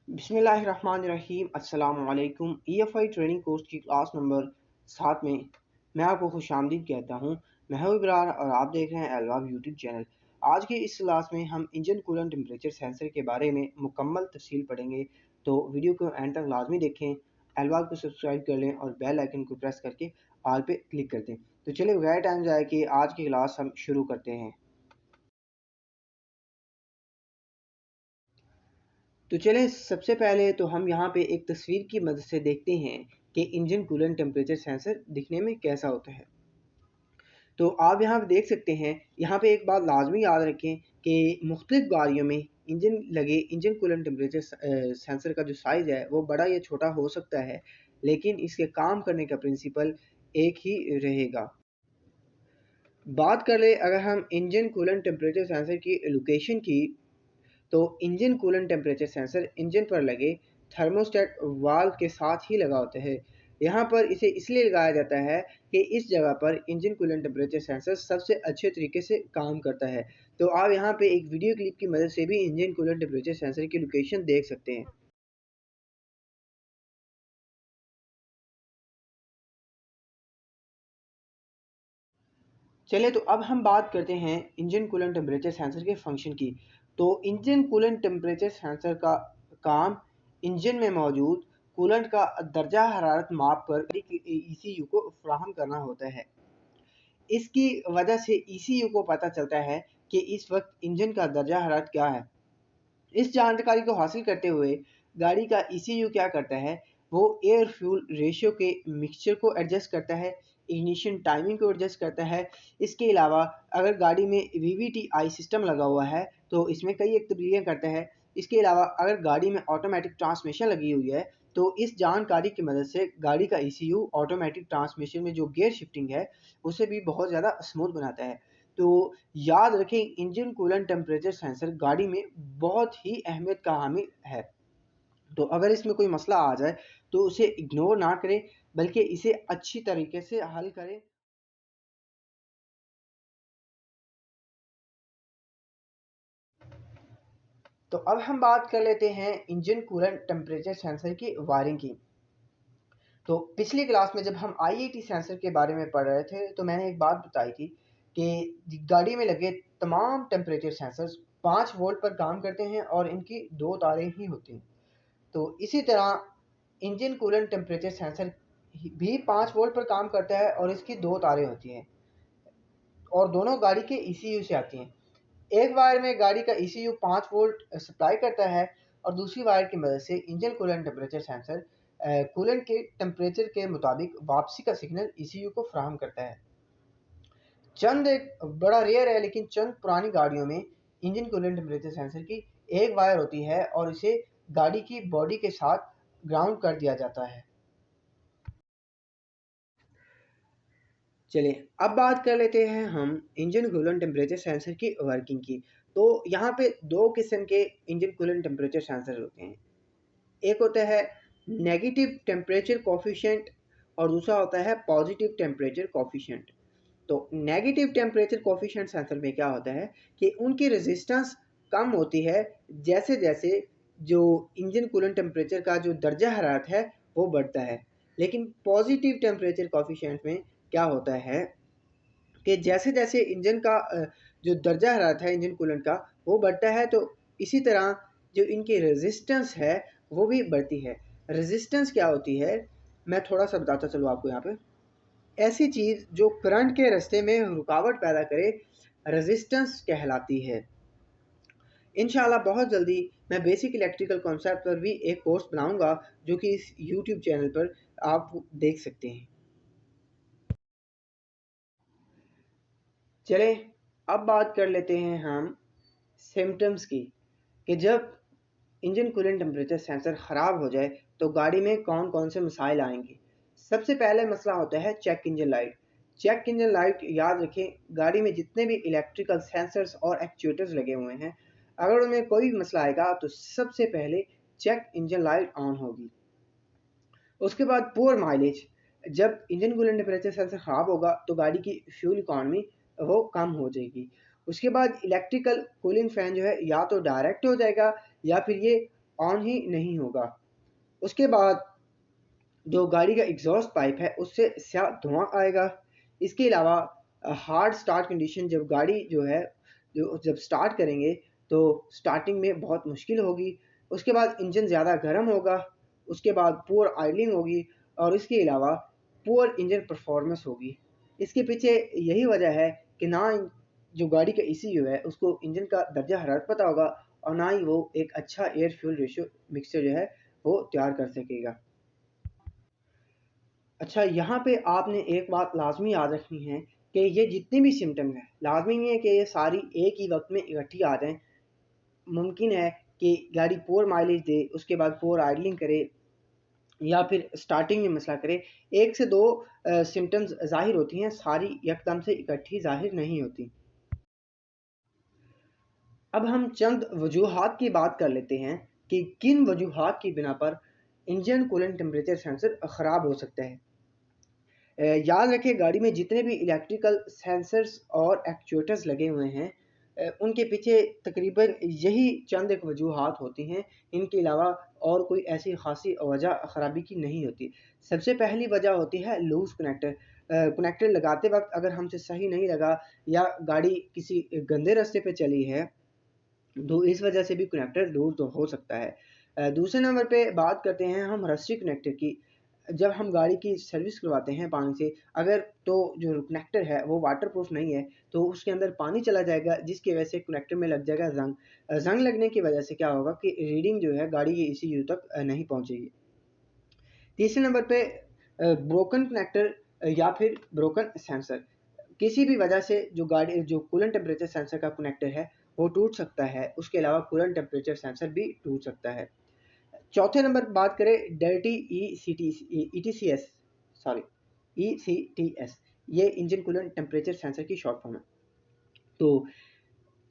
बिस्मिल्लाहिर्रहमानिर्रहीम अस्सलाम वालेकुम। EFI ट्रेनिंग कोर्स की क्लास नंबर 7 में मैं आपको खुशामदीद कहता हूँ। मैं हूँ इब्रार और आप देख रहे हैं एलवाब यूट्यूब चैनल। आज की इस क्लास में हम इंजन कूलेंट टेम्परेचर सेंसर के बारे में मुकम्मल तफसील पढ़ेंगे, तो वीडियो को एंड तक लाजमी देखें। एलवाब को सब्सक्राइब कर लें और बेल आइकन को प्रेस करके ऑल पे क्लिक कर दें। तो चलिए बगैर टाइम जाए कि आज की क्लास हम शुरू करते हैं। तो चलें, सबसे पहले तो हम यहाँ पे एक तस्वीर की मदद से देखते हैं कि इंजन कूलेंट टेम्परेचर सेंसर दिखने में कैसा होता है। तो आप यहाँ पे देख सकते हैं, यहाँ पे एक बात लाजमी याद रखें कि मुख्तलिफ गाड़ियों में इंजन कूलेंट टेम्परेचर सेंसर का जो साइज़ है वो बड़ा या छोटा हो सकता है, लेकिन इसके काम करने का प्रिंसिपल एक ही रहेगा। बात कर ले अगर हम इंजन कूलेंट टेम्परेचर सेंसर की लोकेशन की, तो engine coolant temperature sensor engine पर लगे थर्मोस्टेट वाल्व के साथ ही लगा होता है। यहाँ पर इसे इसलिए लगाया जाता है कि इस जगह पर इंजन कूलेंट टेम्परेचर सेंसर सबसे अच्छे तरीके से काम करता है। तो आप यहाँ पे एक वीडियो क्लिप की मदद से भी इंजन कूलेंट टेम्परेचर सेंसर की लोकेशन देख सकते हैं। चलिए, तो अब हम बात करते हैं इंजन कूलेंट टेम्परेचर सेंसर के फंक्शन की। तो इंजन कूलेंट टेम्परेचर सेंसर का काम इंजन में मौजूद कूलेंट का दर्जा हरारत माप कर ECU को फ्राहम करना होता है। इसकी वजह से ECU को पता चलता है कि इस वक्त इंजन का दर्जा हरारत क्या है। इस जानकारी को हासिल करते हुए गाड़ी का ECU क्या करता है, वो एयर फ्यूल रेशियो के मिक्सचर को एडजस्ट करता है, इग्निशन टाइमिंग को एडजस्ट करता है। इसके अलावा अगर गाड़ी में VVTi सिस्टम लगा हुआ है तो इसमें कई एक तब्दीलियाँ करता है। इसके अलावा अगर गाड़ी में ऑटोमेटिक ट्रांसमिशन लगी हुई है तो इस जानकारी की मदद से गाड़ी का ECU ऑटोमेटिक ट्रांसमिशन में जो गियर शिफ्टिंग है उसे भी बहुत ज़्यादा स्मूथ बनाता है। तो याद रखें, इंजन कूलेंट टेम्परेचर सेंसर गाड़ी में बहुत ही अहमियत का हामिल है। तो अगर इसमें कोई मसला आ जाए तो उसे इग्नोर ना करें, बल्कि इसे अच्छी तरीके से हल करें। तो अब हम बात कर लेते हैं इंजन कूलेंट टेम्परेचर सेंसर की वायरिंग की। तो पिछली क्लास में जब हम IAT सेंसर के बारे में पढ़ रहे थे तो मैंने एक बात बताई थी कि गाड़ी में लगे तमाम टेम्परेचर सेंसर्स 5 वोल्ट पर काम करते हैं और इनकी 2 तारें ही होती हैं। तो इसी तरह इंजन कूलेंट टेम्परेचर सेंसर भी 5 वोल्ट पर काम करता है और इसकी 2 तारें होती हैं और दोनों गाड़ी के ECU से आती हैं। एक वायर में गाड़ी का ECU 5 वोल्ट सप्लाई करता है और दूसरी वायर की मदद से engine coolant temperature sensor coolant के टेम्परेचर के मुताबिक वापसी का सिग्नल ECU को फ्राहम करता है। चंद एक बड़ा रेयर है, लेकिन चंद पुरानी गाड़ियों में इंजन कूलेंट टेम्परेचर सेंसर की एक वायर होती है और इसे गाड़ी की बॉडी के साथ ग्राउंड कर दिया जाता है। चलिए, अब बात कर लेते हैं हम इंजन कूलेंट टेम्परेचर सेंसर की वर्किंग की। तो यहाँ पे दो किस्म के इंजन कूलेंट टेम्परेचर सेंसर होते हैं। एक होता है नेगेटिव टेम्परेचर कोफिशिएंट और दूसरा होता है पॉजिटिव टेम्परेचर कोफिशिएंट। तो नेगेटिव टेम्परेचर कोफिशिएंट सेंसर में क्या होता है कि उनकी रेजिस्टेंस कम होती है जैसे जैसे जो इंजन कूलेंट टेम्परेचर का जो दर्जा हरारत है वो बढ़ता है। लेकिन पॉजिटिव टेम्परेचर कोफिशिएंट में क्या होता है कि जैसे जैसे इंजन का जो दर्जा हरारत है इंजन कूलेंट का वो बढ़ता है, तो इसी तरह जो इनकी रेजिस्टेंस है वो भी बढ़ती है। रेजिस्टेंस क्या होती है, मैं थोड़ा सा बताता चलूँ आपको। यहाँ पे ऐसी चीज़ जो करंट के रास्ते में रुकावट पैदा करे रेजिस्टेंस कहलाती है। इंशाल्लाह बहुत जल्दी मैं बेसिक इलेक्ट्रिकल कॉन्सेप्ट पर भी एक कोर्स बनाऊंगा जो कि इस यूट्यूब चैनल पर आप देख सकते हैं। चलें, अब बात कर लेते हैं हम सिम्टम्स की कि जब इंजन कूलेंट टेम्परेचर सेंसर ख़राब हो जाए तो गाड़ी में कौन कौन से मसाइल आएंगे। सबसे पहले मसला होता है check engine light. Check engine light याद रखें, गाड़ी में जितने भी इलेक्ट्रिकल सेंसर्स और एक्चुएटर्स लगे हुए हैं, अगर उनमें कोई भी मसला आएगा तो सबसे पहले चेक इंजन लाइट ऑन होगी। उसके बाद पुअर माइलेज, जब इंजन कूलेंट टेम्परेचर सेंसर ख़राब होगा तो गाड़ी की फ्यूल इकॉनमी वो कम हो जाएगी। उसके बाद इलेक्ट्रिकल कूलिंग फ़ैन जो है या तो डायरेक्ट हो जाएगा या फिर ये ऑन ही नहीं होगा। उसके बाद जो गाड़ी का एग्जॉस्ट पाइप है उससे स्याह धुआं आएगा। इसके अलावा हार्ड स्टार्ट कंडीशन, जब गाड़ी जो है जो जब स्टार्ट करेंगे तो स्टार्टिंग में बहुत मुश्किल होगी। उसके बाद इंजन ज़्यादा गर्म होगा। उसके बाद पुअर आइडलिंग होगी और इसके अलावा पुअर इंजन परफॉर्मेंस होगी। इसके पीछे यही वजह है कि ना जो गाड़ी का ECU है उसको इंजन का दर्जा हरारत पता होगा और ना ही वो एक अच्छा एयर फ्यूल रेशियो मिक्सचर जो है वो तैयार कर सकेगा। अच्छा, यहाँ पे आपने एक बात लाजमी याद रखनी है कि ये जितनी भी सिम्टम है लाजमी नहीं है कि ये सारी एक ही वक्त में इकट्ठी आ जाएं। मुमकिन है कि गाड़ी पुअर माइलेज दे, उसके बाद पुअर आइडलिंग करे या फिर स्टार्टिंग में मसला करे। एक से दो सिम्टम्स जाहिर होती हैं, सारी यकदम से इकट्ठी जाहिर नहीं होती। अब हम चंद वजूहात की बात कर लेते हैं कि किन वजूहात की बिना पर इंजन कूलेंट टेम्परेचर सेंसर ख़राब हो सकता है। याद रखें, गाड़ी में जितने भी इलेक्ट्रिकल सेंसर्स और एक्चुएटर्स लगे हुए हैं उनके पीछे तकरीबन यही चंद एक वजूहात होती हैं। इनके अलावा और कोई ऐसी खासी वजह ख़राबी की नहीं होती। सबसे पहली वजह होती है लूज़ कनेक्टर। कनेक्टर लगाते वक्त अगर हमसे सही नहीं लगा या गाड़ी किसी गंदे रास्ते पे चली है तो इस वजह से भी कनेक्टर लूज तो हो सकता है। दूसरे नंबर पे बात करते हैं हम रस्टी कनेक्टर की। जब हम गाड़ी की सर्विस करवाते हैं पानी से, अगर तो जो कनेक्टर है वो वाटर प्रूफ नहीं है तो उसके अंदर पानी चला जाएगा जिसकी वजह से कनेक्टर में लग जाएगा जंग। जंग लगने की वजह से क्या होगा कि रीडिंग जो है गाड़ी के ECU तक नहीं पहुंचेगी। तीसरे नंबर पे ब्रोकन कनेक्टर या फिर ब्रोकन सेंसर। किसी भी वजह से जो कूलेंट टेम्परेचर सेंसर का कनेक्टर है वो टूट सकता है। उसके अलावा कूलेंट टेम्परेचर सेंसर भी टूट सकता है। चौथे नंबर पर बात करें डर्टी ETCS, सॉरी ECTS, ये इंजन कूलेंट टेम्परेचर सेंसर की शॉर्ट फॉर्म है। तो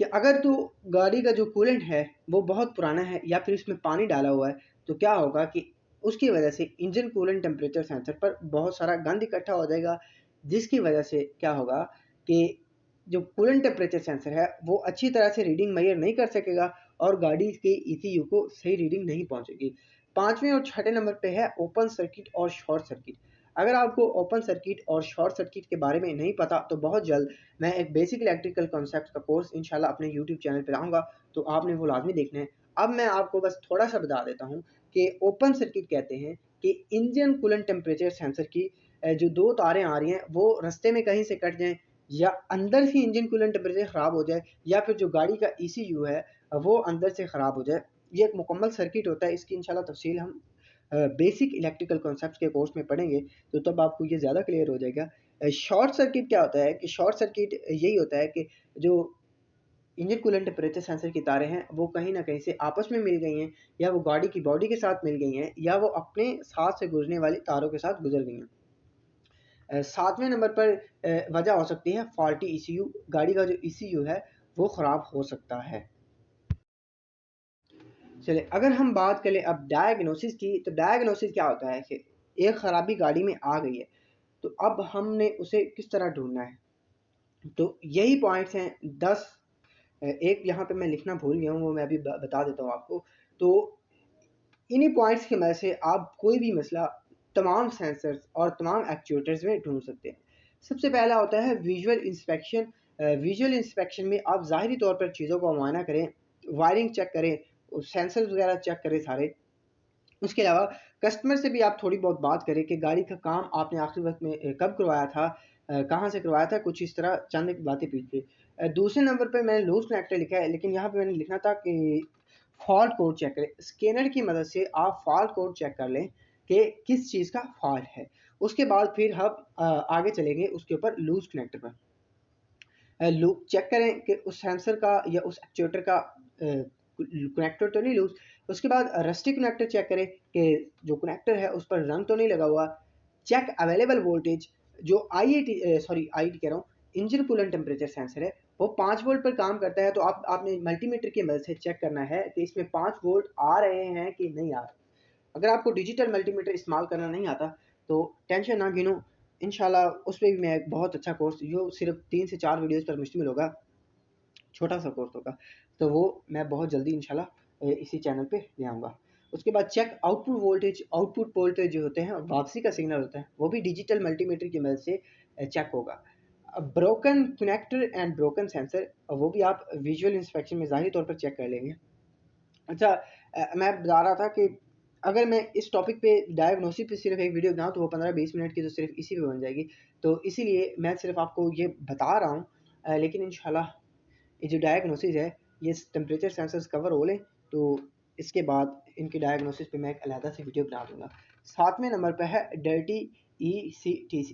कि अगर तो गाड़ी का जो कूलेंट है वो बहुत पुराना है या फिर इसमें पानी डाला हुआ है तो क्या होगा कि उसकी वजह से इंजन कूलेंट टेम्परेचर सेंसर पर बहुत सारा गंद इकट्ठा हो जाएगा, जिसकी वजह से क्या होगा कि जो कूलेंट टेम्परेचर सेंसर है वो अच्छी तरह से रीडिंग मेजर नहीं कर सकेगा और गाड़ी के ECU को सही रीडिंग नहीं पहुंचेगी। पांचवें और छठे नंबर पे है ओपन सर्किट और शॉर्ट सर्किट। अगर आपको ओपन सर्किट और शॉर्ट सर्किट के बारे में नहीं पता तो बहुत जल्द मैं एक बेसिक इलेक्ट्रिकल कॉन्सेप्ट का कोर्स इंशाल्लाह अपने यूट्यूब चैनल पर लाऊंगा, तो आपने वो लाजमी देखना है। अब मैं आपको बस थोड़ा सा बता देता हूँ कि ओपन सर्किट कहते हैं कि इंजन कूलेंट टेम्परेचर सेंसर की जो दो तारें आ रही हैं वो रास्ते में कहीं से कट जाएं या अंदर से इंजन कूलेंट टेम्परेचर ख़राब हो जाए या फिर जो गाड़ी का ECU है वो अंदर से ख़राब हो जाए। ये एक मुकम्मल सर्किट होता है। इसकी इंशाल्लाह तफसील हम बेसिक इलेक्ट्रिकल कॉन्सेप्ट के कोर्स में पढ़ेंगे तो तब आपको ये ज़्यादा क्लियर हो जाएगा। शॉर्ट सर्किट क्या होता है कि शॉर्ट सर्किट यही होता है कि जो इंजन कूलेंट टेम्परेचर सेंसर की तारें हैं वो कहीं ना कहीं से आपस में मिल गई हैं या वो गाड़ी की बॉडी के साथ मिल गई हैं या वो अपने साथ से गुजरने वाली तारों के साथ गुजर गई हैं। सातवें नंबर पर वजह हो सकती है फॉल्टी ECU। गाड़ी का जो ECU है वो ख़राब हो सकता है। चले अगर हम बात करें अब डायग्नोसिस की, तो डायग्नोसिस क्या होता है कि एक ख़राबी गाड़ी में आ गई है तो अब हमने उसे किस तरह ढूंढना है। तो यही पॉइंट्स हैं 10। एक यहाँ पे मैं लिखना भूल गया हूँ, वो मैं अभी बता देता हूँ आपको। तो इन्हीं पॉइंट्स की मदद से आप कोई भी मसला तमाम सेंसर्स और तमाम एक्चुएटर्स में ढूंढ सकते हैं। सबसे पहला होता है विजुअल इंस्पेक्शन। विजुअल इंस्पेक्शन में आप ज़ाहिरी तौर पर चीज़ों का मुआयना करें, वायरिंग चेक करें, सेंसर्स वगैरह चेक करें सारे। उसके अलावा कस्टमर से भी आप थोड़ी बहुत बात करें कि गाड़ी का काम आपने आखिरी वक्त में कब करवाया था, कहाँ से करवाया था, कुछ इस तरह चंद एक बातें पूछिए। दूसरे नंबर पे मैंने लूज कनेक्टर लिखा है लेकिन यहाँ पे मैंने लिखना था कि फॉल्ट कोड चेक करें। स्कैनर की मदद से आप फॉल्ट कोड चेक कर लें कि किस चीज़ का फॉल्ट है। उसके बाद फिर हम आगे चलेंगे उसके ऊपर लूज कनेक्टर पर। लूप चेक करें कि उस सेंसर का या उस एक्चुएटर का कनेक्टर तो नहीं लूज। उसके बाद रस्टी कनेक्टर चेक करें कि जो कनेक्टर है उस पर रंग तो नहीं लगा हुआ। Check available voltage. जो आई टी कह रहा हूँ, इंजन कूलेंट टेम्परेचर सेंसर है वो 5 वोल्ट पर काम करता है तो आपने मल्टीमीटर की मदद से चेक करना है कि इसमें 5 वोल्ट आ रहे हैं कि नहीं आ रहे। अगर आपको डिजिटल मल्टीमीटर इस्तेमाल करना नहीं आता तो टेंशन ना गिनो, इंशाल्लाह उस पर भी मैं एक बहुत अच्छा कोर्स जो सिर्फ 3 से 4 वीडियोज़ पर मुश्तमिल होगा, छोटा सा कोर्स होगा, तो वो मैं बहुत जल्दी इंशाल्लाह इसी चैनल पे ले आऊँगा। उसके बाद चेक आउटपुट वोल्टेज जो होते हैं वापसी का सिग्नल होता है, वो भी डिजिटल मल्टीमीटर की मदद से चेक होगा। Broken connector and broken sensor, वो भी आप विजुअल इंस्पेक्शन में ज़ाहिरी तौर पर चेक कर लेंगे। अच्छा, मैं बता रहा था कि अगर मैं इस टॉपिक पे डायग्नोसिस पे सिर्फ एक वीडियो बनाऊँ तो वो 15-20 मिनट की तो सिर्फ इसी पे बन जाएगी। तो इसीलिए मैं सिर्फ आपको ये बता रहा हूँ, लेकिन इंशाल्लाह ये जो डायग्नोसिस है ये टेम्परेचर सेंसर्स कवर हो लें तो इसके बाद इनके डायग्नोसिस पे मैं एक अलहदा से वीडियो बना दूंगा। 7वें नंबर पे है डर्टी ECTS,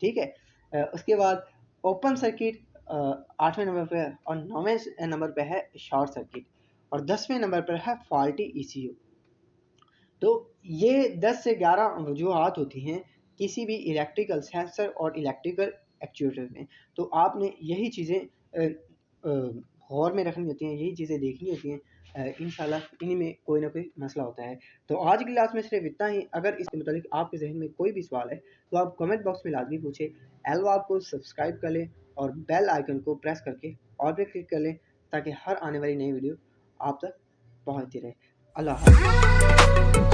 ठीक है। उसके बाद ओपन सर्किट 8वें नंबर पे है, और 9वें नंबर पे है शॉर्ट सर्किट, और 10वें नंबर पर है फॉल्टी ECU। तो ये 10 से 11 वजूहात होती हैं किसी भी इलेक्ट्रिकल सेंसर और इलेक्ट्रिकल एक्चुएटर में। तो आपने यही चीज़ें गौर में रखनी होती हैं, यही चीज़ें देखनी होती हैं। इंशाल्लाह इन्हीं में कोई ना कोई मसला होता है। तो आज की क्लास में सिर्फ इतना ही। अगर इसके मुताबिक आपके जहन में कोई भी सवाल है तो आप कमेंट बॉक्स में लाजमी पूछें। एलवाब को सब्सक्राइब कर लें और बेल आइकन को प्रेस करके और पे क्लिक कर लें ताकि हर आने वाली नई वीडियो आप तक पहुँचती रहे। अल्लाह हाफ़िज़।